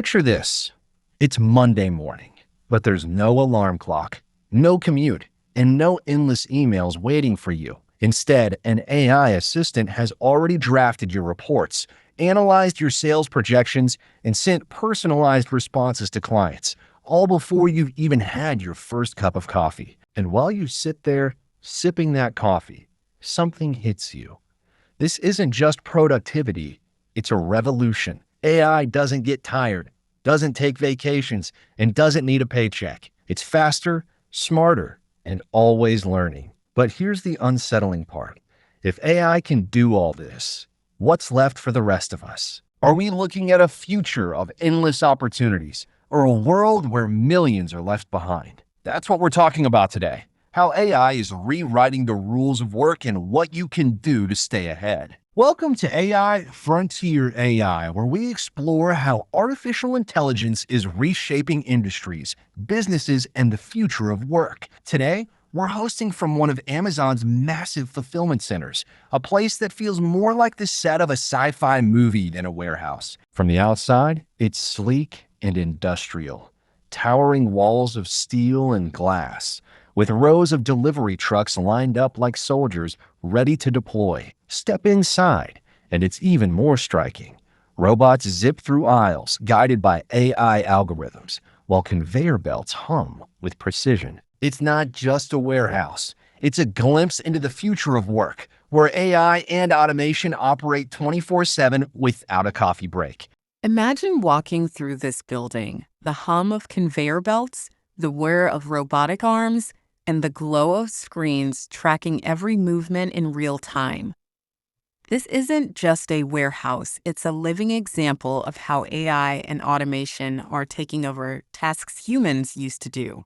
Picture this. It's Monday morning, but there's no alarm clock, no commute, and no endless emails waiting for you. Instead, an AI assistant has already drafted your reports, analyzed your sales projections, and sent personalized responses to clients, all before you've even had your first cup of coffee. And while you sit there sipping that coffee, something hits you. This isn't just productivity, it's a revolution. AI doesn't get tired, doesn't take vacations, and doesn't need a paycheck. It's faster, smarter, and always learning. But here's the unsettling part. If AI can do all this, what's left for the rest of us? Are we looking at a future of endless opportunities or a world where millions are left behind? That's what we're talking about today. How AI is rewriting the rules of work and what you can do to stay ahead. Welcome to AI Frontier AI, where we explore how artificial intelligence is reshaping industries, businesses, and the future of work. Today, we're hosting from one of Amazon's massive fulfillment centers, a place that feels more like the set of a sci-fi movie than a warehouse. From the outside, it's sleek and industrial, towering walls of steel and glass, with rows of delivery trucks lined up like soldiers ready to deploy. Step inside, and it's even more striking. Robots zip through aisles, guided by AI algorithms, while conveyor belts hum with precision. It's not just a warehouse. It's a glimpse into the future of work, where AI and automation operate 24/7 without a coffee break. Imagine walking through this building, the hum of conveyor belts, the whir of robotic arms, and the glow of screens tracking every movement in real time. This isn't just a warehouse, it's a living example of how AI and automation are taking over tasks humans used to do.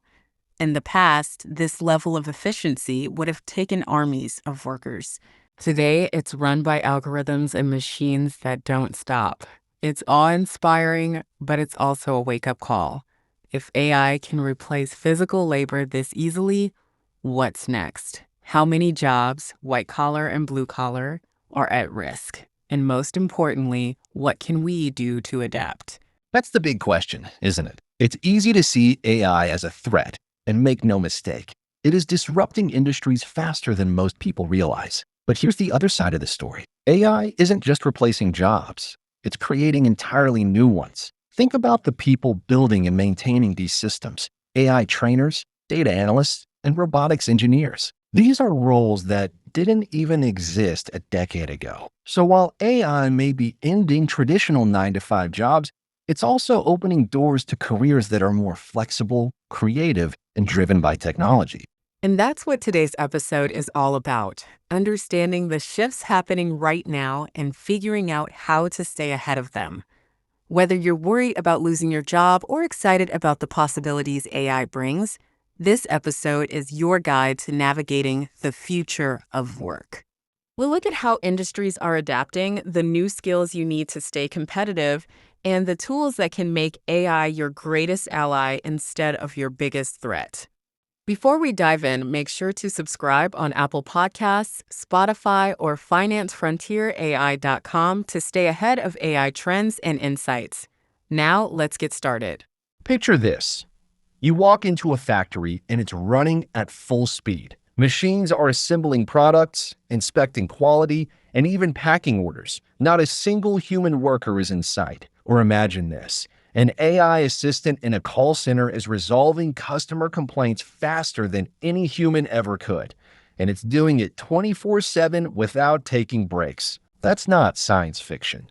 In the past, this level of efficiency would have taken armies of workers. Today, it's run by algorithms and machines that don't stop. It's awe-inspiring, but it's also a wake-up call. If AI can replace physical labor this easily, what's next? How many jobs, white-collar and blue-collar, are at risk? And most importantly, what can we do to adapt? That's the big question, isn't it? It's easy to see AI as a threat, and make no mistake, it is disrupting industries faster than most people realize. But here's the other side of the story. AI isn't just replacing jobs, it's creating entirely new ones. Think about the people building and maintaining these systems: AI trainers, data analysts, and robotics engineers. These are roles that didn't even exist a decade ago. So while AI may be ending traditional 9-to-5 jobs, it's also opening doors to careers that are more flexible, creative, and driven by technology. And that's what today's episode is all about, understanding the shifts happening right now and figuring out how to stay ahead of them. Whether you're worried about losing your job or excited about the possibilities AI brings, this episode is your guide to navigating the future of work. We'll look at how industries are adapting, the new skills you need to stay competitive, and the tools that can make AI your greatest ally instead of your biggest threat. Before we dive in, make sure to subscribe on Apple Podcasts, Spotify, or financefrontierai.com to stay ahead of AI trends and insights. Now, let's get started. Picture this. You walk into a factory and it's running at full speed. Machines are assembling products, inspecting quality, and even packing orders. Not a single human worker is in sight. Or imagine this. An AI assistant in a call center is resolving customer complaints faster than any human ever could. And it's doing it 24/7 without taking breaks. That's not science fiction.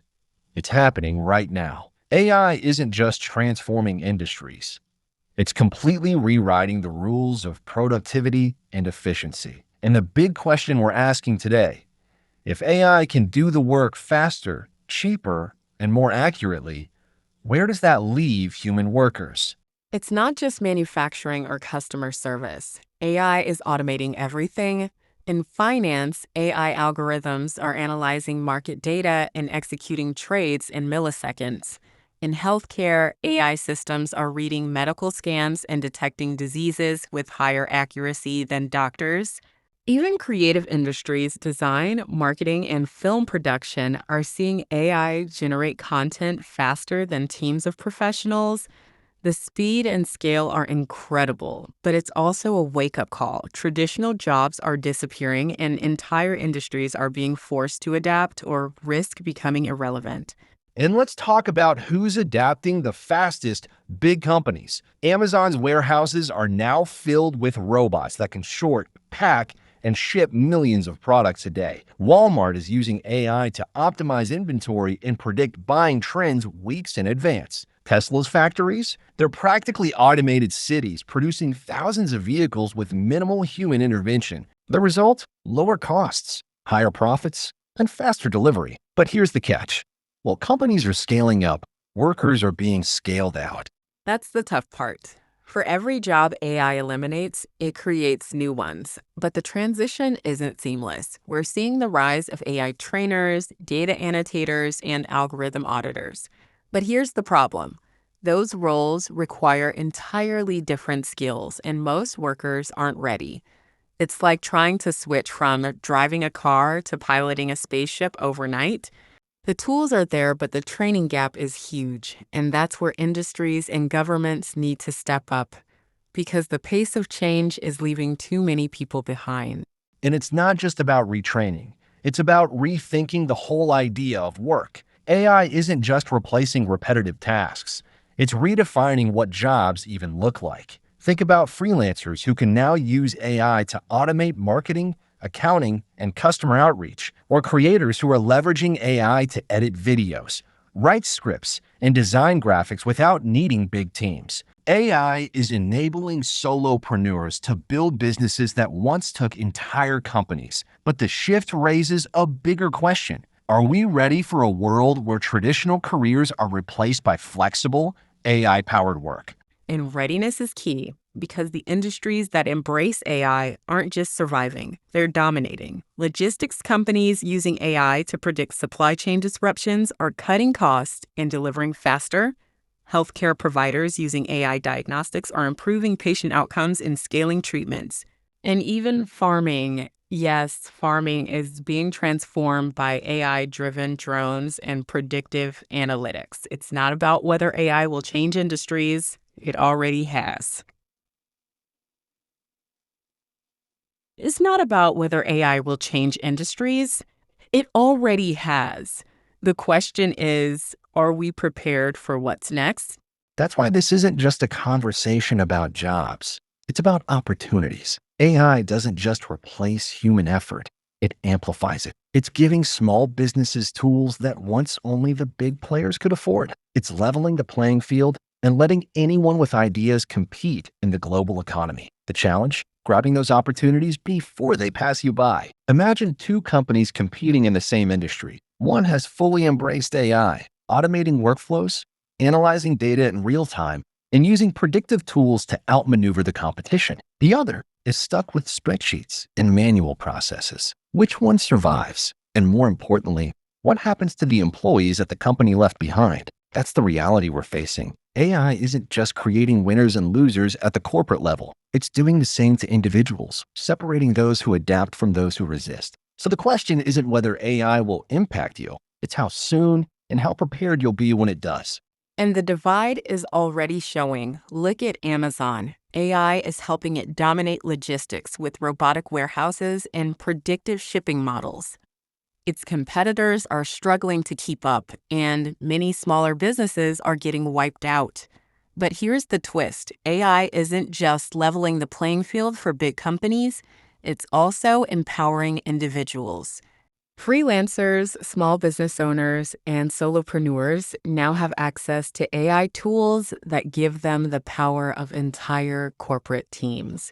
It's happening right now. AI isn't just transforming industries. It's completely rewriting the rules of productivity and efficiency. And the big question we're asking today, if AI can do the work faster, cheaper, and more accurately, where does that leave human workers? It's not just manufacturing or customer service. AI is automating everything. In finance, AI algorithms are analyzing market data and executing trades in milliseconds. In healthcare, AI systems are reading medical scans and detecting diseases with higher accuracy than doctors. Even creative industries, design, marketing, and film production are seeing AI generate content faster than teams of professionals. The speed and scale are incredible, but it's also a wake up call. Traditional jobs are disappearing, and entire industries are being forced to adapt or risk becoming irrelevant. And let's talk about who's adapting the fastest: big companies. Amazon's warehouses are now filled with robots that can sort, pack, and ship millions of products a day. Walmart is using AI to optimize inventory and predict buying trends weeks in advance. Tesla's factories? They're practically automated cities producing thousands of vehicles with minimal human intervention. The result? Lower costs, higher profits, and faster delivery. But here's the catch. While companies are scaling up, workers are being scaled out. That's the tough part. For every job AI eliminates, it creates new ones. But the transition isn't seamless. We're seeing the rise of AI trainers, data annotators, and algorithm auditors. But here's the problem. Those roles require entirely different skills, and most workers aren't ready. It's like trying to switch from driving a car to piloting a spaceship overnight. The tools are there, but the training gap is huge, and that's where industries and governments need to step up because the pace of change is leaving too many people behind. And it's not just about retraining. It's about rethinking the whole idea of work. AI isn't just replacing repetitive tasks. It's redefining what jobs even look like. Think about freelancers who can now use AI to automate marketing, accounting, and customer outreach, or creators who are leveraging AI to edit videos, write scripts, and design graphics without needing big teams. AI is enabling solopreneurs to build businesses that once took entire companies. But the shift raises a bigger question. Are we ready for a world where traditional careers are replaced by flexible, AI-powered work? And readiness is key because the industries that embrace AI aren't just surviving, they're dominating. Logistics companies using AI to predict supply chain disruptions are cutting costs and delivering faster. Healthcare providers using AI diagnostics are improving patient outcomes and scaling treatments. And even farming, yes, farming is being transformed by AI-driven drones and predictive analytics. It's not about whether AI will change industries. It already has. It's not about whether AI will change industries. It already has. The question is, are we prepared for what's next? That's why this isn't just a conversation about jobs. It's about opportunities. AI doesn't just replace human effort, it amplifies it. It's giving small businesses tools that once only the big players could afford. It's leveling the playing field and letting anyone with ideas compete in the global economy. The challenge? Grabbing those opportunities before they pass you by. Imagine two companies competing in the same industry. One has fully embraced AI, automating workflows, analyzing data in real time, and using predictive tools to outmaneuver the competition. The other is stuck with spreadsheets and manual processes. Which one survives? And more importantly, what happens to the employees at the company left behind? That's the reality we're facing. AI isn't just creating winners and losers at the corporate level. It's doing the same to individuals, separating those who adapt from those who resist. So the question isn't whether AI will impact you, it's how soon and how prepared you'll be when it does. And the divide is already showing. Look at Amazon. AI is helping it dominate logistics with robotic warehouses and predictive shipping models. Its competitors are struggling to keep up, and many smaller businesses are getting wiped out. But here's the twist. AI isn't just leveling the playing field for big companies, it's also empowering individuals. Freelancers, small business owners, and solopreneurs now have access to AI tools that give them the power of entire corporate teams.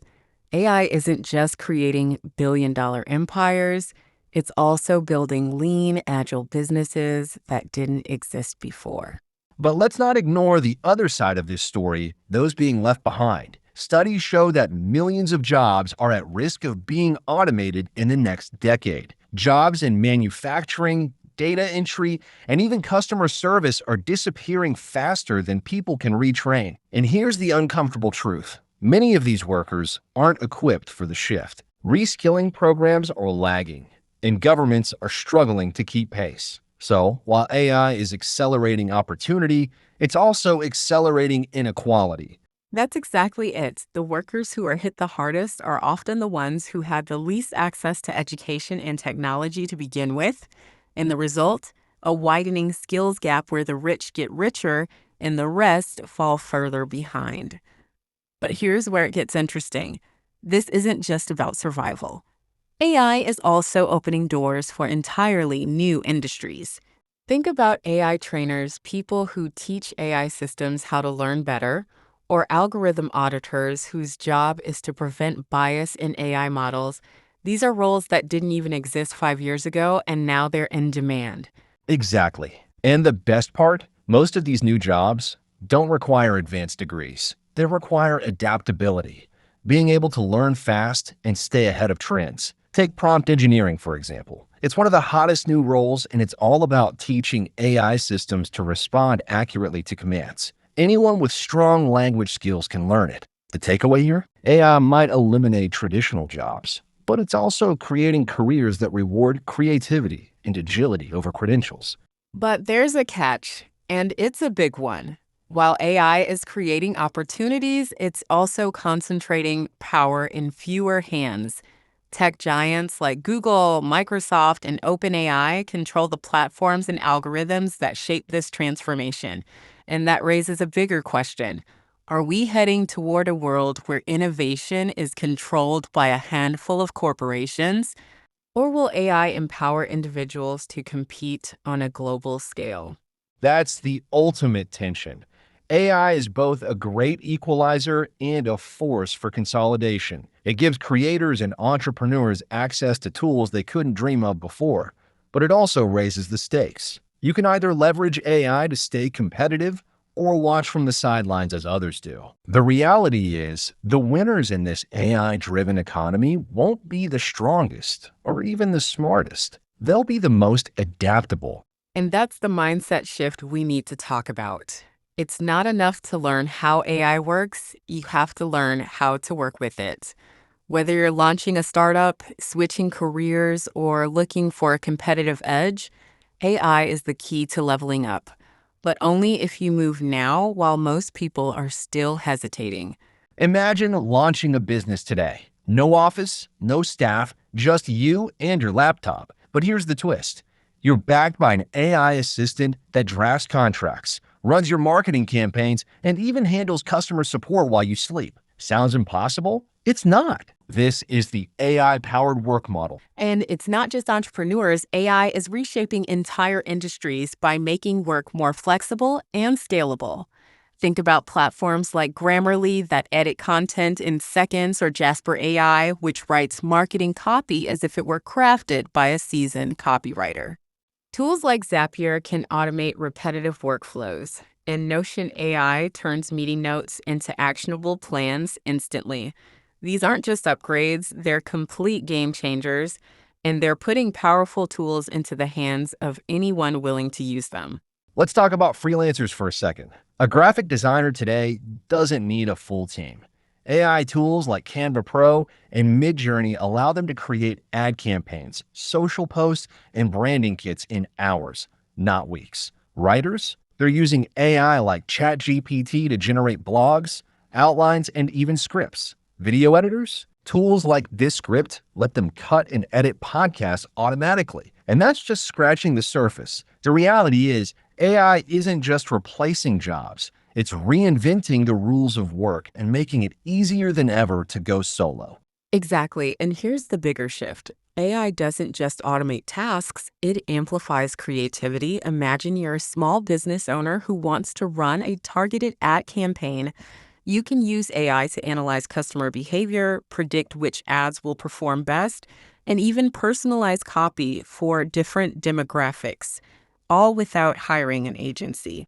AI isn't just creating billion-dollar empires, it's also building lean, agile businesses that didn't exist before. But let's not ignore the other side of this story, those being left behind. Studies show that millions of jobs are at risk of being automated in the next decade. Jobs in manufacturing, data entry, and even customer service are disappearing faster than people can retrain. And here's the uncomfortable truth. Many of these workers aren't equipped for the shift. Reskilling programs are lagging, and governments are struggling to keep pace. So, while AI is accelerating opportunity, it's also accelerating inequality. That's exactly it. The workers who are hit the hardest are often the ones who had the least access to education and technology to begin with. And the result? A widening skills gap where the rich get richer and the rest fall further behind. But here's where it gets interesting. This isn't just about survival. AI is also opening doors for entirely new industries. Think about AI trainers, people who teach AI systems how to learn better, or algorithm auditors whose job is to prevent bias in AI models. These are roles that didn't even exist 5 years ago, and now they're in demand. Exactly. And the best part, most of these new jobs don't require advanced degrees. They require adaptability, being able to learn fast and stay ahead of trends. Take prompt engineering, for example. It's one of the hottest new roles, and it's all about teaching AI systems to respond accurately to commands. Anyone with strong language skills can learn it. The takeaway here? AI might eliminate traditional jobs, but it's also creating careers that reward creativity and agility over credentials. But there's a catch, and it's a big one. While AI is creating opportunities, it's also concentrating power in fewer hands. Tech giants like Google, Microsoft, and OpenAI control the platforms and algorithms that shape this transformation. And that raises a bigger question. Are we heading toward a world where innovation is controlled by a handful of corporations? Or will AI empower individuals to compete on a global scale? That's the ultimate tension. AI is both a great equalizer and a force for consolidation. It gives creators and entrepreneurs access to tools they couldn't dream of before, but it also raises the stakes. You can either leverage AI to stay competitive or watch from the sidelines as others do. The reality is, the winners in this AI-driven economy won't be the strongest or even the smartest. They'll be the most adaptable. And that's the mindset shift we need to talk about. It's not enough to learn how AI works, you have to learn how to work with it. Whether you're launching a startup, switching careers, or looking for a competitive edge, AI is the key to leveling up. But only if you move now while most people are still hesitating. Imagine launching a business today. No office, no staff, just you and your laptop. But here's the twist. You're backed by an AI assistant that drafts contracts, runs your marketing campaigns, and even handles customer support while you sleep. Sounds impossible? It's not. This is the AI-powered work model. And it's not just entrepreneurs, AI is reshaping entire industries by making work more flexible and scalable. Think about platforms like Grammarly that edit content in seconds, or Jasper AI, which writes marketing copy as if it were crafted by a seasoned copywriter. Tools like Zapier can automate repetitive workflows, and Notion AI turns meeting notes into actionable plans instantly. These aren't just upgrades, they're complete game changers, and they're putting powerful tools into the hands of anyone willing to use them. Let's talk about freelancers for a second. A graphic designer today doesn't need a full team. AI tools like Canva Pro and Midjourney allow them to create ad campaigns, social posts, and branding kits in hours, not weeks. Writers? They're using AI like ChatGPT to generate blogs, outlines, and even scripts. Video editors? Tools like Descript let them cut and edit podcasts automatically. And that's just scratching the surface. The reality is, AI isn't just replacing jobs, it's reinventing the rules of work and making it easier than ever to go solo. Exactly. And here's the bigger shift. AI doesn't just automate tasks, it amplifies creativity. Imagine you're a small business owner who wants to run a targeted ad campaign. You can use AI to analyze customer behavior, predict which ads will perform best, and even personalize copy for different demographics, all without hiring an agency.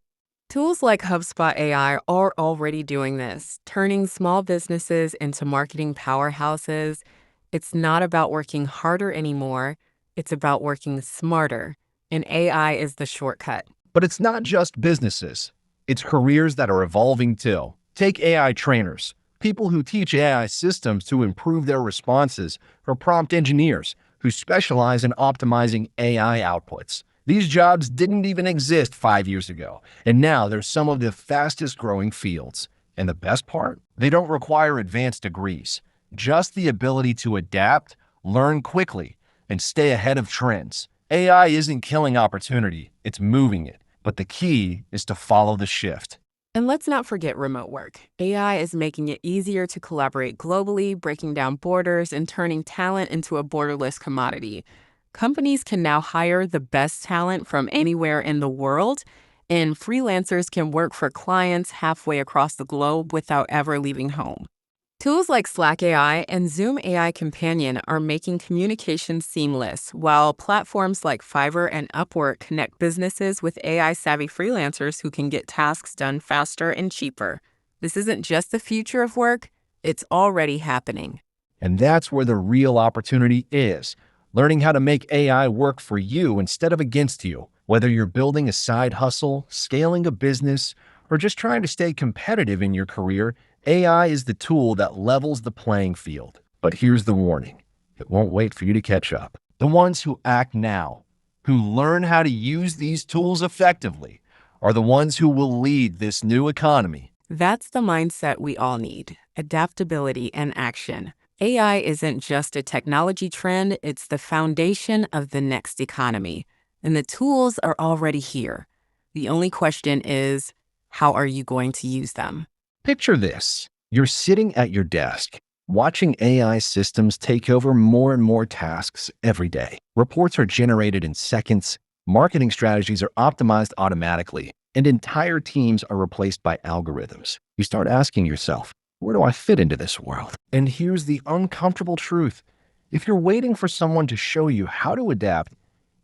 Tools like HubSpot AI are already doing this, turning small businesses into marketing powerhouses. It's not about working harder anymore, it's about working smarter, and AI is the shortcut. But it's not just businesses, it's careers that are evolving too. Take AI trainers. People who teach AI systems to improve their responses, or prompt engineers who specialize in optimizing AI outputs. These jobs didn't even exist 5 years ago, and now they're some of the fastest growing fields. And the best part? They don't require advanced degrees, just the ability to adapt, learn quickly, and stay ahead of trends. AI isn't killing opportunity, it's moving it. But the key is to follow the shift. And let's not forget remote work. AI is making it easier to collaborate globally, breaking down borders, and turning talent into a borderless commodity. Companies can now hire the best talent from anywhere in the world, and freelancers can work for clients halfway across the globe without ever leaving home. Tools like Slack AI and Zoom AI Companion are making communication seamless, while platforms like Fiverr and Upwork connect businesses with AI-savvy freelancers who can get tasks done faster and cheaper. This isn't just the future of work, it's already happening. And that's where the real opportunity is. Learning how to make AI work for you instead of against you. Whether you're building a side hustle, scaling a business, or just trying to stay competitive in your career, AI is the tool that levels the playing field. But here's the warning. It won't wait for you to catch up. The ones who act now, who learn how to use these tools effectively, are the ones who will lead this new economy. That's the mindset we all need: adaptability and action. AI isn't just a technology trend, it's the foundation of the next economy. And the tools are already here. The only question is, how are you going to use them? Picture this. You're sitting at your desk, watching AI systems take over more and more tasks every day. Reports are generated in seconds, marketing strategies are optimized automatically, and entire teams are replaced by algorithms. You start asking yourself, where do I fit into this world? And here's the uncomfortable truth. If you're waiting for someone to show you how to adapt,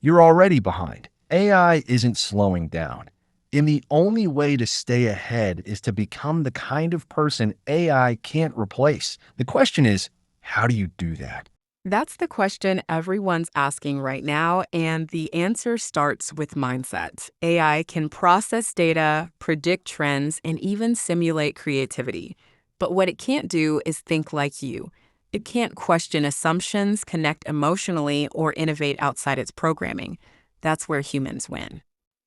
you're already behind. AI isn't slowing down. And the only way to stay ahead is to become the kind of person AI can't replace. The question is, how do you do that? That's the question everyone's asking right now, and the answer starts with mindset. AI can process data, predict trends, and even simulate creativity. But what it can't do is think like you. It can't question assumptions, connect emotionally, or innovate outside its programming. That's where humans win.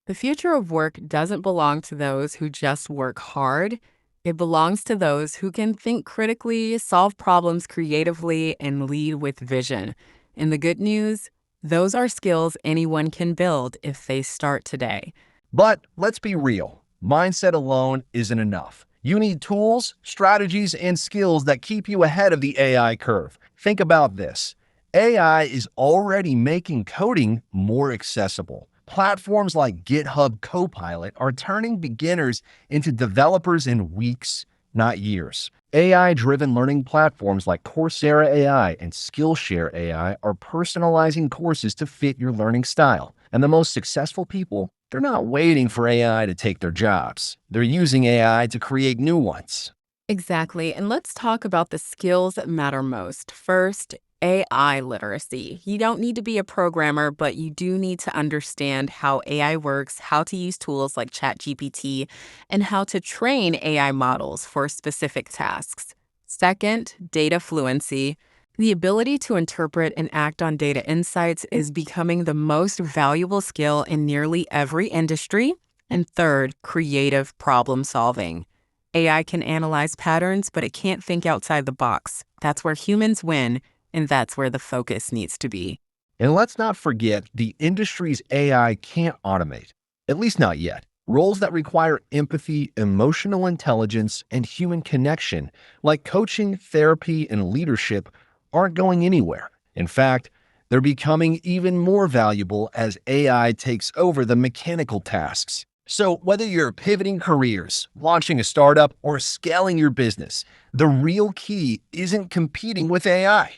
The future of work doesn't belong to those who just work hard. It belongs to those who can think critically, solve problems creatively, and lead with vision. And the good news, those are skills anyone can build if they start today. But let's be real. Mindset alone isn't enough. You need tools, strategies, and skills that keep you ahead of the AI curve. Think about this. AI is already making coding more accessible. Platforms like GitHub Copilot are turning beginners into developers in weeks, not years. AI-driven learning platforms like Coursera AI and Skillshare AI are personalizing courses to fit your learning style. And the most successful people, they're not waiting for AI to take their jobs. They're using AI to create new ones. Exactly. And let's talk about the skills that matter most. First, AI literacy. You don't need to be a programmer, but you do need to understand how AI works, how to use tools like ChatGPT, and how to train AI models for specific tasks. Second, data fluency. The ability to interpret and act on data insights is becoming the most valuable skill in nearly every industry. And third, creative problem solving. AI can analyze patterns, but it can't think outside the box. That's where humans win, and that's where the focus needs to be. And let's not forget the industries AI can't automate, at least not yet. Roles that require empathy, emotional intelligence, and human connection, like coaching, therapy, and leadership, aren't going anywhere. In fact, they're becoming even more valuable as AI takes over the mechanical tasks. So, whether you're pivoting careers, launching a startup, or scaling your business, the real key isn't competing with AI.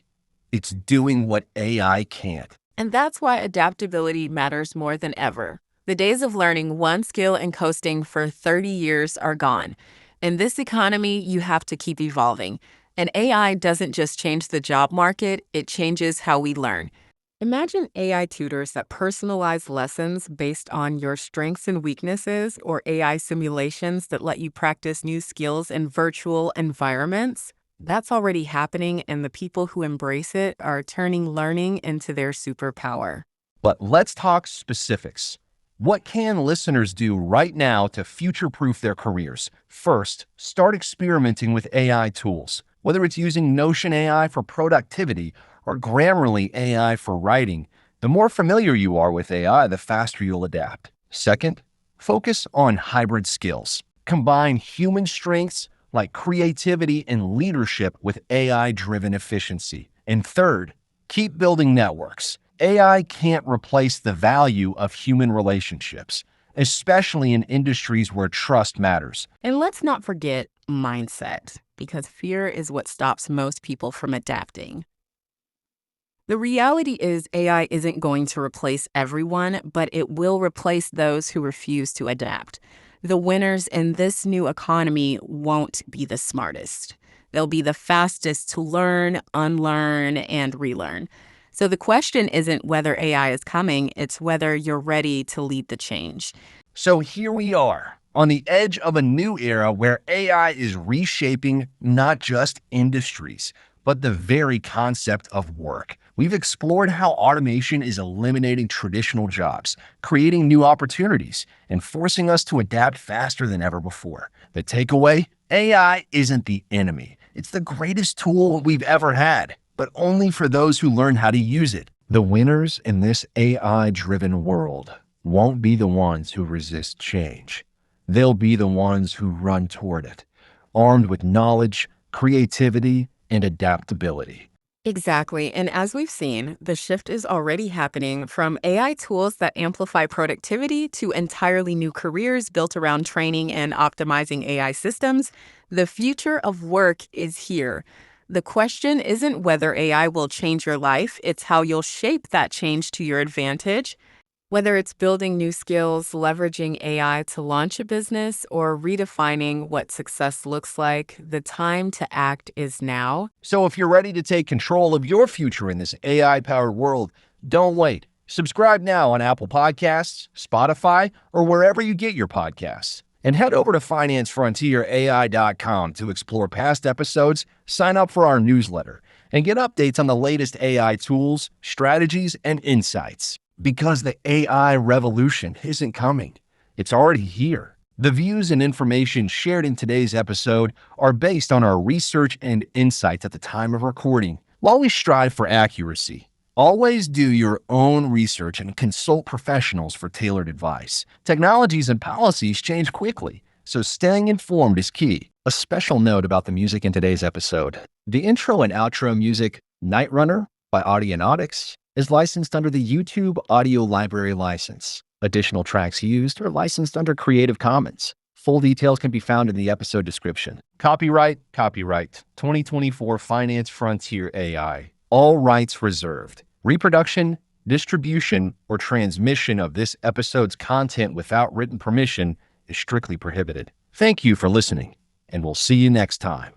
It's doing what AI can't. And that's why adaptability matters more than ever. The days of learning one skill and coasting for 30 years are gone. In this economy, you have to keep evolving. And AI doesn't just change the job market, it changes how we learn. Imagine AI tutors that personalize lessons based on your strengths and weaknesses, or AI simulations that let you practice new skills in virtual environments. That's already happening, and the people who embrace it are turning learning into their superpower. But let's talk specifics. What can listeners do right now to future-proof their careers? First, start experimenting with AI tools. Whether it's using Notion AI for productivity or Grammarly AI for writing, the more familiar you are with AI, the faster you'll adapt. Second, focus on hybrid skills. Combine human strengths like creativity and leadership with AI-driven efficiency. And third, keep building networks. AI can't replace the value of human relationships, especially in industries where trust matters. And let's not forget mindset, because fear is what stops most people from adapting. The reality is, AI isn't going to replace everyone, but it will replace those who refuse to adapt. The winners in this new economy won't be the smartest. They'll be the fastest to learn, unlearn, and relearn. So the question isn't whether AI is coming, it's whether you're ready to lead the change. So here we are, on the edge of a new era where AI is reshaping not just industries, but the very concept of work. We've explored how automation is eliminating traditional jobs, creating new opportunities, and forcing us to adapt faster than ever before. The takeaway? AI isn't the enemy. It's the greatest tool we've ever had, but only for those who learn how to use it. The winners in this AI-driven world won't be the ones who resist change. They'll be the ones who run toward it, armed with knowledge, creativity, and adaptability. Exactly. And as we've seen, the shift is already happening, from AI tools that amplify productivity to entirely new careers built around training and optimizing AI systems. The future of work is here. The question isn't whether AI will change your life, it's how you'll shape that change to your advantage. Whether it's building new skills, leveraging AI to launch a business, or redefining what success looks like, the time to act is now. So if you're ready to take control of your future in this AI-powered world, don't wait. Subscribe now on Apple Podcasts, Spotify, or wherever you get your podcasts. And head over to financefrontierai.com to explore past episodes, sign up for our newsletter, and get updates on the latest AI tools, strategies, and insights. Because the AI revolution isn't coming. It's already here. The views and information shared in today's episode are based on our research and insights at the time of recording. While we strive for accuracy, always do your own research and consult professionals for tailored advice. Technologies and policies change quickly, so staying informed is key. A special note about the music in today's episode. The intro and outro music, Night Runner by Audionautics, is licensed under the YouTube Audio Library license. Additional tracks used are licensed under Creative Commons. Full details can be found in the episode description. Copyright 2024 Finance Frontier AI. All rights reserved. Reproduction, distribution, or transmission of this episode's content without written permission is strictly prohibited. Thank you for listening, and we'll see you next time.